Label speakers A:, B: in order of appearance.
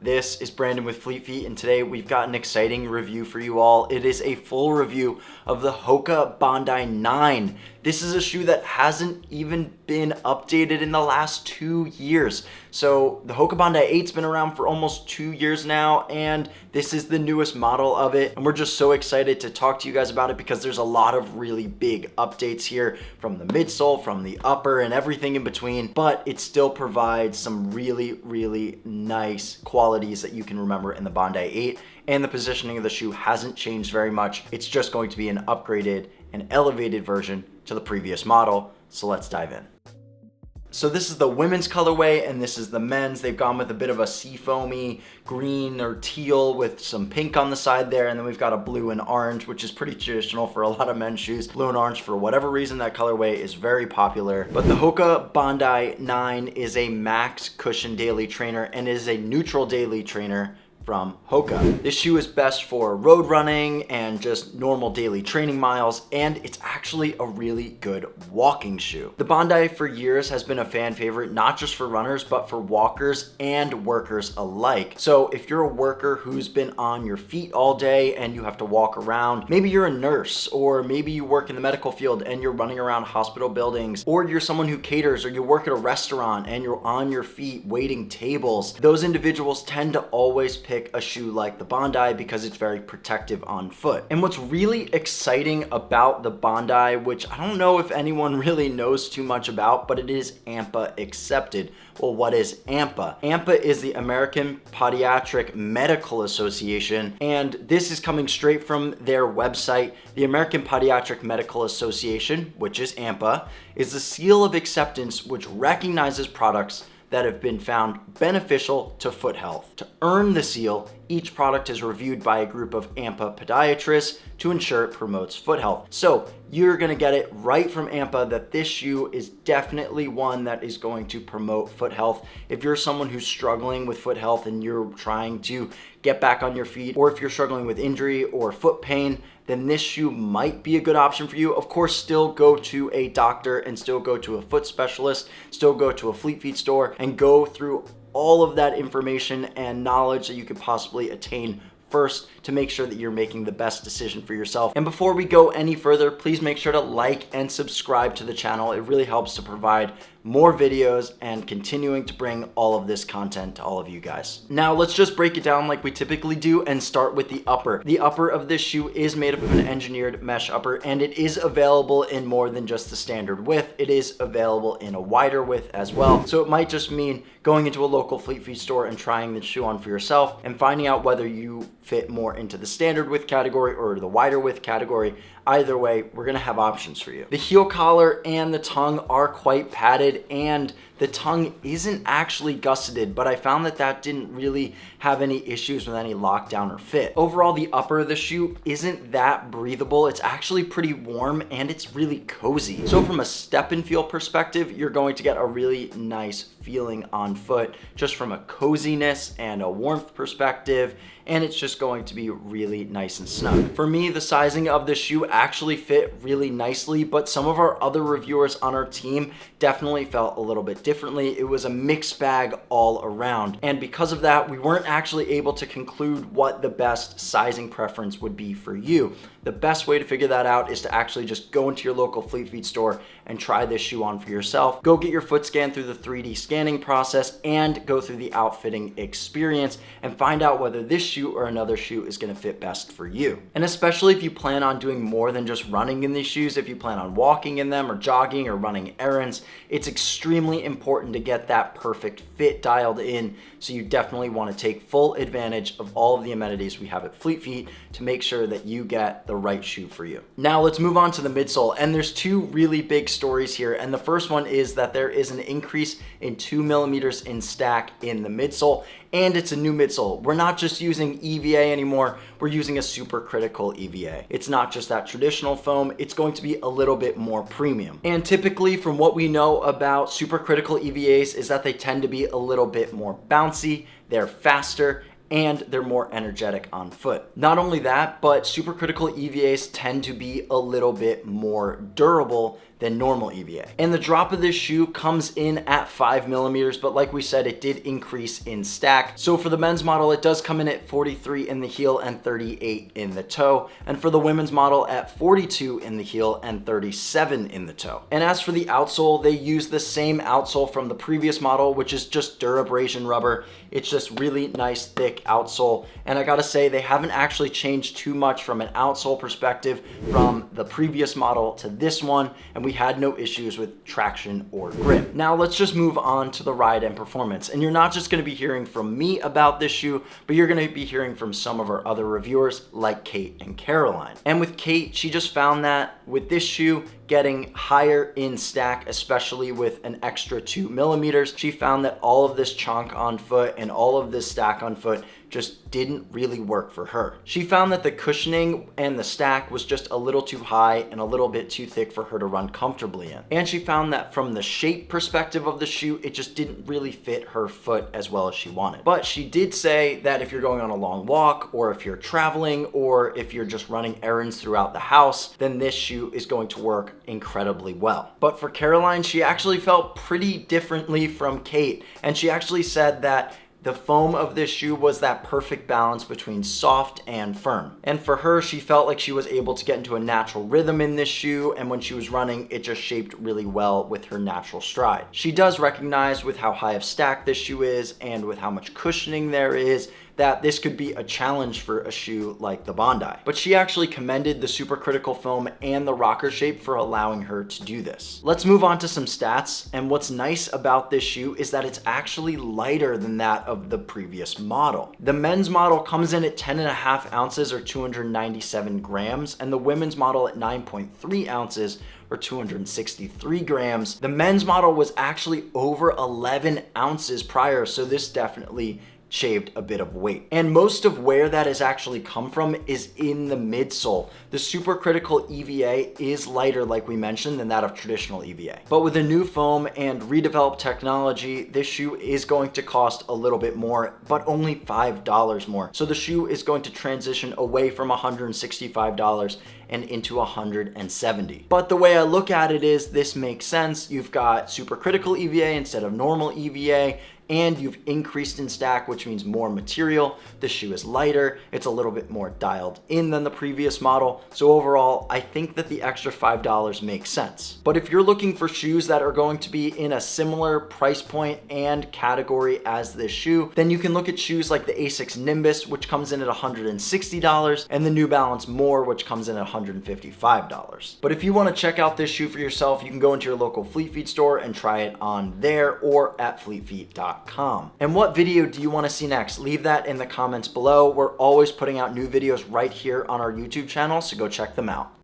A: This is Brandon with Fleet Feet, and today we've got an exciting review for you all. It is a full review of the HOKA Bondi 9. This is a shoe that hasn't even been updated in the last 2 years. So the HOKA Bondi 8's been around for almost 2 years now, and this is the newest model of it. And we're just so excited to talk to you guys about it because there's a lot of really big updates here from the midsole, from the upper, and everything in between. But it still provides some really, really nice qualities that you can remember in the Bondi 8. And the positioning of the shoe hasn't changed very much. It's just going to be an upgraded and elevated version to the previous model. So let's dive in. So this is the women's colorway and this is the men's. They've gone with a bit of a seafoamy green or teal with some pink on the side there. And then we've got a blue and orange, which is pretty traditional for a lot of men's shoes. Blue and orange, for whatever reason, that colorway is very popular. But the HOKA Bondi 9 is a max cushion daily trainer and is a neutral daily trainer from HOKA. This shoe is best for road running and just normal daily training miles, and it's actually a really good walking shoe. The Bondi for years has been a fan favorite, not just for runners, but for walkers and workers alike. So if you're a worker who's been on your feet all day and you have to walk around, maybe you're a nurse, or maybe you work in the medical field and you're running around hospital buildings, or you're someone who caters, or you work at a restaurant and you're on your feet waiting tables, those individuals tend to always pick a shoe like the Bondi because it's very protective on foot. And what's really exciting about the Bondi, which I don't know if anyone really knows too much about, but it is APMA accepted. Well, what is APMA? APMA is the American Podiatric Medical Association, and this is coming straight from their website. The American Podiatric Medical Association, which is APMA, is the seal of acceptance which recognizes products that have been found beneficial to foot health. To earn the seal, each product is reviewed by a group of APMA podiatrists to ensure it promotes foot health. So you're gonna get it right from APMA that this shoe is definitely one that is going to promote foot health. If you're someone who's struggling with foot health and you're trying to get back on your feet, or if you're struggling with injury or foot pain, then this shoe might be a good option for you. Of course, still go to a doctor and still go to a foot specialist, still go to a Fleet Feet store and go through all of that information and knowledge that you could possibly attain first to make sure that you're making the best decision for yourself. And before we go any further, please make sure to like and subscribe to the channel. It really helps to provide more videos and continuing to bring all of this content to all of you guys. Now let's just break it down like we typically do and start with the upper. The upper of this shoe is made up of an engineered mesh upper, and it is available in more than just the standard width. It is available in a wider width as well. So it might just mean going into a local Fleet Feet store and trying the shoe on for yourself and finding out whether you fit more into the standard width category or the wider width category. Either way, we're gonna have options for you. The heel collar and the tongue are quite padded, and the tongue isn't actually gusseted, but I found that that didn't really have any issues with any lockdown or fit. Overall, the upper of the shoe isn't that breathable. It's actually pretty warm and it's really cozy. So from a step and feel perspective, you're going to get a really nice feeling on foot just from a coziness and a warmth perspective, and it's just going to be really nice and snug. For me, the sizing of the shoe actually fit really nicely, but some of our other reviewers on our team definitely felt a little bit differently. It was a mixed bag all around, and because of that, we weren't actually able to conclude what the best sizing preference would be for you. The best way to figure that out is to actually just go into your local Fleet Feet store and try this shoe on for yourself. Go get your foot scanned through the 3D scanning process and go through the outfitting experience and find out whether this shoe or another shoe is gonna fit best for you. And especially if you plan on doing more than just running in these shoes, if you plan on walking in them or jogging or running errands, it's extremely important to get that perfect fit dialed in. So you definitely wanna take full advantage of all of the amenities we have at Fleet Feet to make sure that you get the right shoe for you. Now let's move on to the midsole, and there's two really big stories here. And the first one is that there is an increase in 2 millimeters in stack in the midsole, and it's a new midsole. We're not just using EVA anymore, we're using a supercritical EVA. It's not just that traditional foam, it's going to be a little bit more premium. And typically, from what we know about supercritical EVAs, is that they tend to be a little bit more bouncy, they're faster, and they're more energetic on foot. Not only that, but supercritical EVAs tend to be a little bit more durable than normal EVA. And the drop of this shoe comes in at 5 millimeters, but like we said, it did increase in stack. So for the men's model, it does come in at 43 in the heel and 38 in the toe. And for the women's model at 42 in the heel and 37 in the toe. And as for the outsole, they use the same outsole from the previous model, which is just durabrasion rubber. It's just really nice, thick outsole. And I gotta say, they haven't actually changed too much from an outsole perspective from the previous model to this one, and we had no issues with traction or grip. Now let's just move on to the ride and performance. And you're not just gonna be hearing from me about this shoe, but you're gonna be hearing from some of our other reviewers like Kate and Caroline. And with Kate, she just found that with this shoe, getting higher in stack, especially with an extra 2 millimeters, she found that all of this chonk on foot and all of this stack on foot just didn't really work for her. She found that the cushioning and the stack was just a little too high and a little bit too thick for her to run comfortably in. And she found that from the shape perspective of the shoe, it just didn't really fit her foot as well as she wanted. But she did say that if you're going on a long walk, or if you're traveling, or if you're just running errands throughout the house, then this shoe is going to work incredibly well. But for Caroline, she actually felt pretty differently from Kate, and she actually said that the foam of this shoe was that perfect balance between soft and firm. And for her, she felt like she was able to get into a natural rhythm in this shoe, and when she was running, it just shaped really well with her natural stride. She does recognize with how high of stack this shoe is and with how much cushioning there is, that this could be a challenge for a shoe like the Bondi. But she actually commended the supercritical foam and the rocker shape for allowing her to do this. Let's move on to some stats, and what's nice about this shoe is that it's actually lighter than that of the previous model. The men's model comes in at 10.5 ounces or 297 grams, and the women's model at 9.3 ounces or 263 grams. The men's model was actually over 11 ounces prior, so this definitely shaved a bit of weight. And most of where that has actually come from is in the midsole. The supercritical EVA is lighter, like we mentioned, than that of traditional EVA. But with a new foam and redeveloped technology, this shoe is going to cost a little bit more, but only $5 more. So the shoe is going to transition away from $165 and into $170. But the way I look at it is this makes sense. You've got supercritical EVA instead of normal EVA, and you've increased in stack, which means more material. The shoe is lighter, it's a little bit more dialed in than the previous model. So overall, I think that the extra $5 makes sense. But if you're looking for shoes that are going to be in a similar price point and category as this shoe, then you can look at shoes like the Asics Nimbus, which comes in at $160, and the New Balance More, which comes in at $155. But if you want to check out this shoe for yourself, you can go into your local Fleet Feet store and try it on there or at fleetfeet.com. And what video do you want to see next? Leave that in the comments below. We're always putting out new videos right here on our YouTube channel, so go check them out.